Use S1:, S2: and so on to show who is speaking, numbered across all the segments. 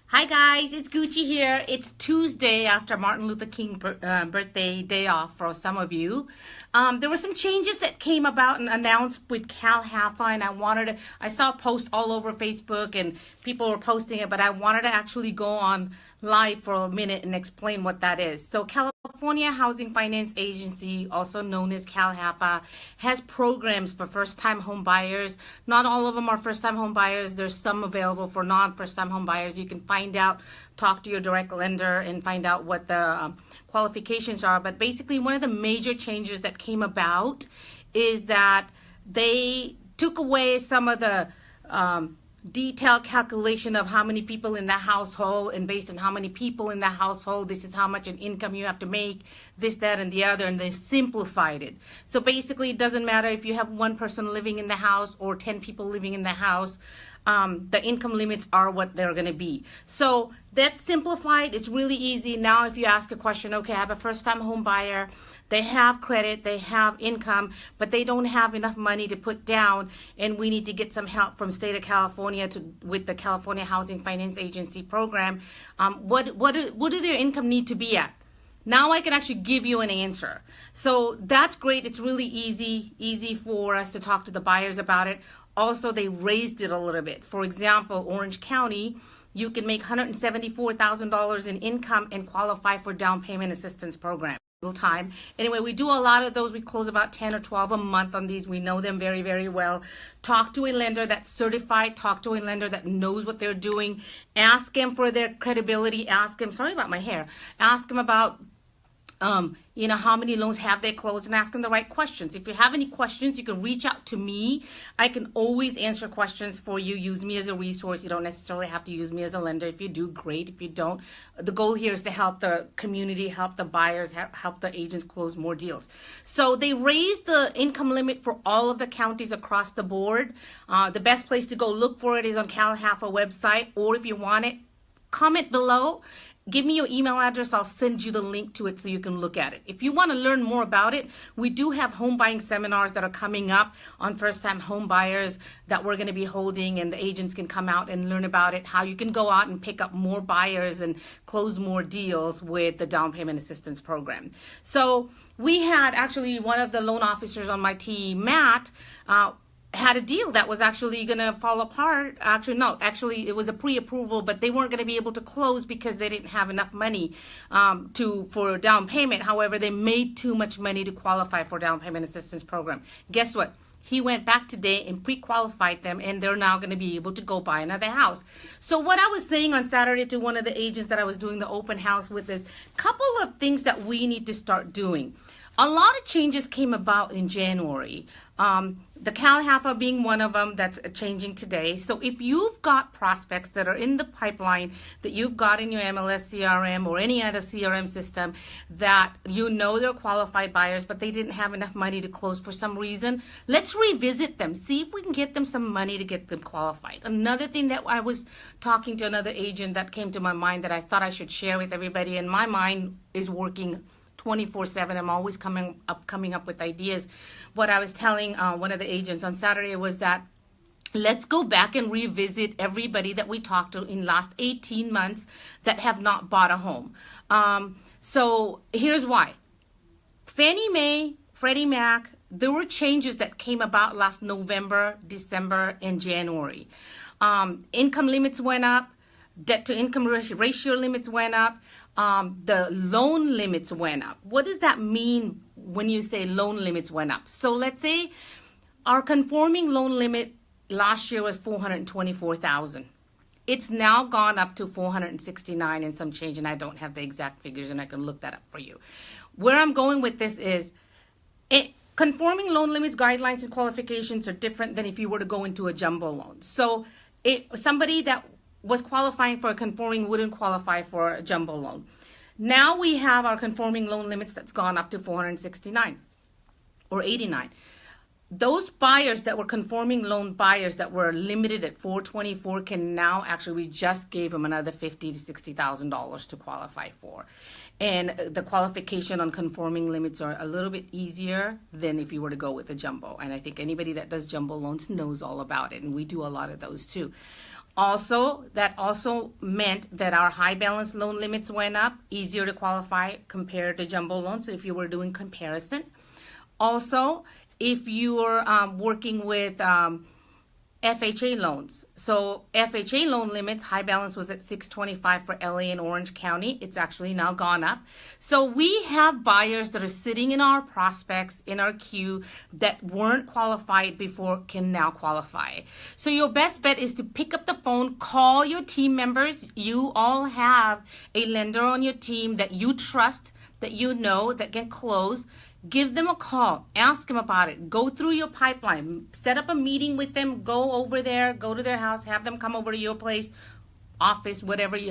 S1: Hi guys, it's Gucci here. It's Tuesday after Martin Luther King birthday day off for some of you. There were some changes that came about and announced with CALHFA, and I saw a post all over Facebook and people were posting it, but I wanted to actually go on live for a minute and explain what that is. So California Housing Finance Agency, also known as CALHFA, has programs for first-time home buyers. Not all of them are first-time home buyers. There's some available for non-first-time home buyers. You can find out, talk to your direct lender and find out what the qualifications are. But basically, one of the major changes that came about is that they took away some of the detailed calculation of how many people in the household, and based on how many people in the household, this is how much an income you have to make, this, that, and the other, and they simplified it. So basically, it doesn't matter if you have one person living in the house or 10 people living in the house. The income limits are what they're going to be. So that's simplified. It's really easy. Now, if you ask a question, okay, I have a first-time home buyer. They have credit, they have income, but they don't have enough money to put down, and we need to get some help from state of California with the California Housing Finance Agency program. What do their income need to be at? Now I can actually give you an answer. So that's great. It's really easy for us to talk to the buyers about it. Also, they raised it a little bit. For example, Orange County, you can make $174,000 in income and qualify for down payment assistance program. Time. Anyway, we do a lot of those. We close about 10 or 12 a month on these. We know them very, very well. Talk to a lender that's certified. Talk to a lender that knows what they're doing. Ask them for their credibility. Ask them, sorry about my hair. Ask them about how many loans have they closed, and ask them the right questions. If you have any questions, you can reach out to me. I can always answer questions for you. Use me as a resource. You don't necessarily have to use me as a lender. If you do, great. If you don't, the goal here is to help the community, help the buyers, help the agents close more deals. So they raised the income limit for all of the counties across the board. The best place to go look for it is on CalHFA website, or if you want it, comment below. Give me your email address. I'll send you the link to it so you can look at it. If you want to learn more about it, we do have home buying seminars that are coming up on first-time home buyers that we're going to be holding, and the agents can come out and learn about it, how you can go out and pick up more buyers and close more deals with the down payment assistance program. So we had actually one of the loan officers on my team, Matt, had a deal that was actually going to fall apart. Actually, it was a pre-approval, but they weren't going to be able to close because they didn't have enough money for down payment. However, they made too much money to qualify for down payment assistance program. Guess what? He went back today and pre-qualified them, and they're now going to be able to go buy another house. So what I was saying on Saturday to one of the agents that I was doing the open house with is a couple of things that we need to start doing. A lot of changes came about in January. The CALHFA being one of them that's changing today. So if you've got prospects that are in the pipeline that you've got in your MLS CRM or any other CRM system that you know they're qualified buyers, but they didn't have enough money to close for some reason, let's revisit them. See if we can get them some money to get them qualified. Another thing that I was talking to another agent that came to my mind that I thought I should share with everybody, and my mind is working 24/7. I'm always coming up with ideas. What I was telling one of the agents on Saturday was that let's go back and revisit everybody that we talked to in last 18 months that have not bought a home. So here's why. Fannie Mae, Freddie Mac, there were changes that came about last November, December, and January. Income limits went up. Debt to income ratio limits went up. The loan limits went up. What does that mean when you say loan limits went up? So let's say our conforming loan limit last year was $424,000. It's now gone up to $469 and some change, and I don't have the exact figures, and I can look that up for you. Where I'm going with this is conforming loan limits, guidelines, and qualifications are different than if you were to go into a jumbo loan. So somebody that was qualifying for a conforming wouldn't qualify for a jumbo loan. Now we have our conforming loan limits that's gone up to $469 or $89. Those buyers that were conforming loan buyers that were limited at $424 can now we just gave them another $50,000 to $60,000 to qualify for. And the qualification on conforming limits are a little bit easier than if you were to go with a jumbo. And I think anybody that does jumbo loans knows all about it. And we do a lot of those too. Also, that also meant that our high balance loan limits went up, easier to qualify compared to jumbo loans, so if you were doing comparison. Also, if you are working with FHA loans. So FHA loan limits, high balance was at 625 for LA and Orange County. It's actually now gone up. So we have buyers that are sitting in our prospects, in our queue, that weren't qualified before can now qualify. So your best bet is to pick up the phone, call your team members. You all have a lender on your team that you trust, that you know, that can close. Give them a call, ask them about it, go through your pipeline, set up a meeting with them, go over there, go to their house, have them come over to your place, office,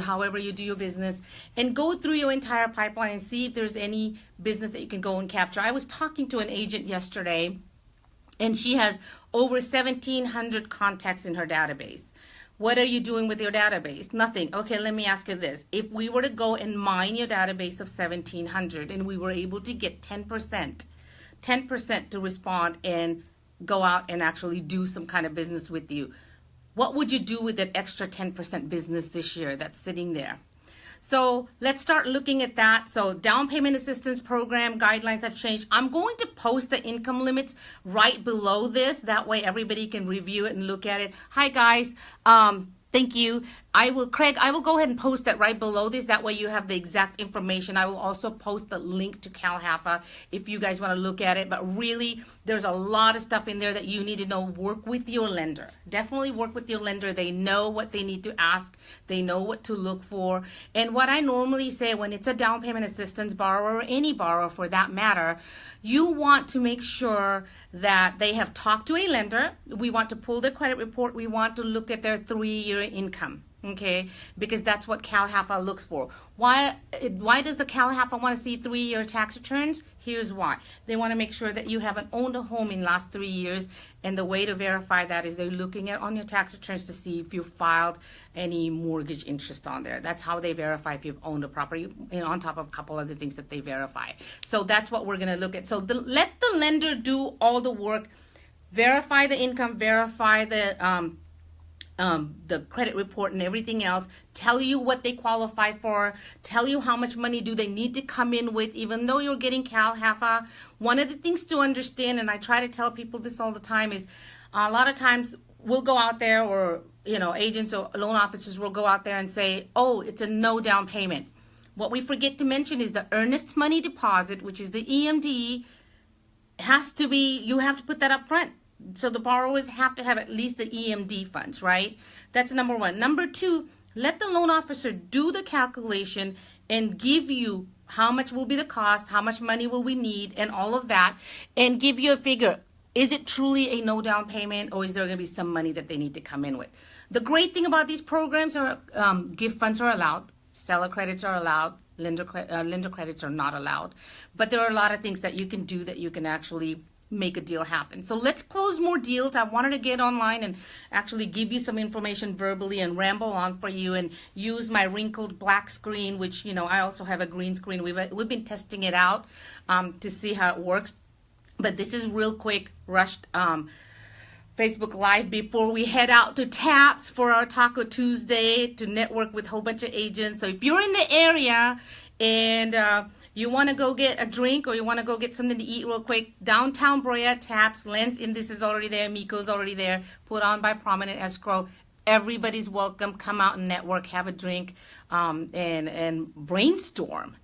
S1: however you do your business, and go through your entire pipeline and see if there's any business that you can go and capture. I was talking to an agent yesterday, and she has over 1,700 contacts in her database. What are you doing with your database? Nothing. Okay, let me ask you this. If we were to go and mine your database of 1,700 and we were able to get 10% to respond and go out and actually do some kind of business with you, what would you do with that extra 10% business this year that's sitting there? So let's start looking at that. So down payment assistance program guidelines have changed. I'm going to post the income limits right below this. That way everybody can review it and look at it. Hi guys. Thank you. Craig, I will go ahead and post that right below this. That way you have the exact information. I will also post the link to CALHFA if you guys want to look at it. But really, there's a lot of stuff in there that you need to know. Work with your lender. Definitely work with your lender. They know what they need to ask. They know what to look for. And what I normally say when it's a down payment assistance borrower, or any borrower for that matter, you want to make sure that they have talked to a lender. We want to pull their credit report. We want to look at their 3-year income. Okay, because that's what CALHFA looks for. Why does the CALHFA want to see 3-year tax returns? Here's why. They want to make sure that you haven't owned a home in the last 3 years, and the way to verify that is they're looking at on your tax returns to see if you filed any mortgage interest on there. That's how they verify if you've owned a property, on top of a couple other things that they verify. So that's what we're going to look at. So let the lender do all the work, verify the income, verify the credit report and everything else, tell you what they qualify for, tell you how much money do they need to come in with, even though you're getting CALHFA. One of the things to understand, and I try to tell people this all the time, is a lot of times we'll go out there, or agents or loan officers will go out there and say, oh, it's a no down payment. What we forget to mention is the earnest money deposit, which is the EMD, you have to put that up front. So the borrowers have to have at least the EMD funds, right? That's number one. Number two, let the loan officer do the calculation and give you how much will be the cost, how much money will we need, and all of that, and give you a figure. Is it truly a no down payment, or is there going to be some money that they need to come in with? The great thing about these programs are gift funds are allowed, seller credits are allowed, lender credits are not allowed. But there are a lot of things that you can do that you can actually make a deal happen. So let's close more deals. I wanted to get online and actually give you some information verbally and ramble on for you and use my wrinkled black screen, which, I also have a green screen. We've been testing it out to see how it works. But this is real quick, rushed Facebook Live before we head out to TAPS for our Taco Tuesday to network with a whole bunch of agents. So if you're in the area and you want to go get a drink or you want to go get something to eat real quick, downtown Brea, TAPS, Lens, and this is already there, Miko's already there, put on by Prominent Escrow. Everybody's welcome. Come out and network, have a drink, and brainstorm,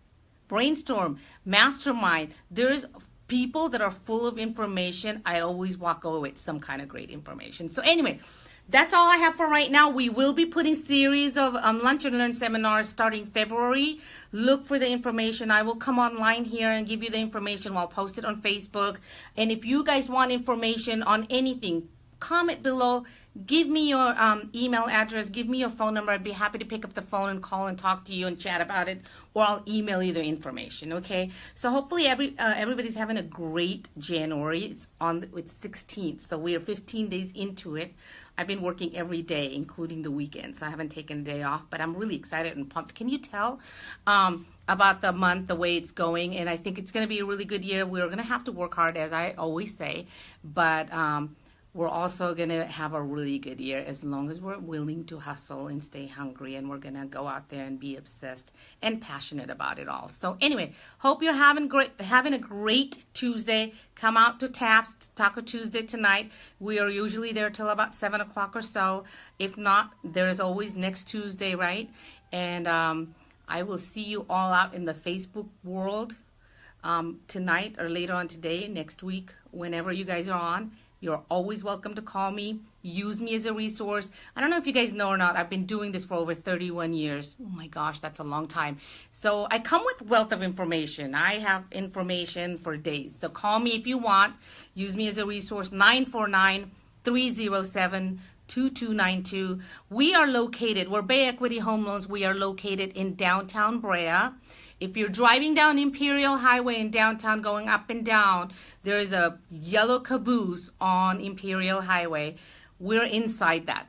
S1: mastermind. There's people that are full of information. I always walk away with some kind of great information. So anyway, that's all I have for right now. We will be putting series of Lunch and Learn seminars starting February. Look for the information. I will come online here and give you the information. I'll post it on Facebook. And if you guys want information on anything, comment below. Give me your email address. Give me your phone number. I'd be happy to pick up the phone and call and talk to you and chat about it. Or I'll email you the information, okay? So hopefully everybody's having a great January. It's 16th, so we are 15 days into it. I've been working every day, including the weekend, so I haven't taken a day off. But I'm really excited and pumped. Can you tell about the month, the way it's going? And I think it's going to be a really good year. We're going to have to work hard, as I always say. But we're also going to have a really good year as long as we're willing to hustle and stay hungry, and we're going to go out there and be obsessed and passionate about it all. So anyway, hope you're having a great Tuesday. Come out to Taps Taco Tuesday tonight. We are usually there till about 7 o'clock or so. If not, there is always next Tuesday, right? And I will see you all out in the Facebook world tonight or later on today, next week, whenever you guys are on. You're always welcome to call me. Use me as a resource. I don't know if you guys know or not, I've been doing this for over 31 years. Oh my gosh, that's a long time. So I come with wealth of information. I have information for days. So call me if you want. Use me as a resource, 949-307-2292. We're Bay Equity Home Loans. We are located in downtown Brea. If you're driving down Imperial Highway in downtown going up and down, there is a yellow caboose on Imperial Highway. We're inside that.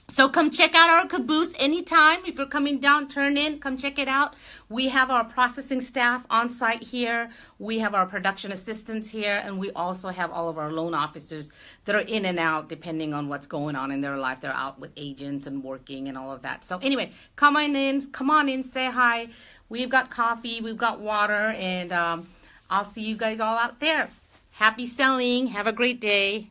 S1: So come check out our caboose anytime. If you're coming down, turn in, come check it out. We have our processing staff on site here. We have our production assistants here. And we also have all of our loan officers that are in and out depending on what's going on in their life. They're out with agents and working and all of that. So anyway, come on in, say hi. We've got coffee, we've got water, and I'll see you guys all out there. Happy selling. Have a great day.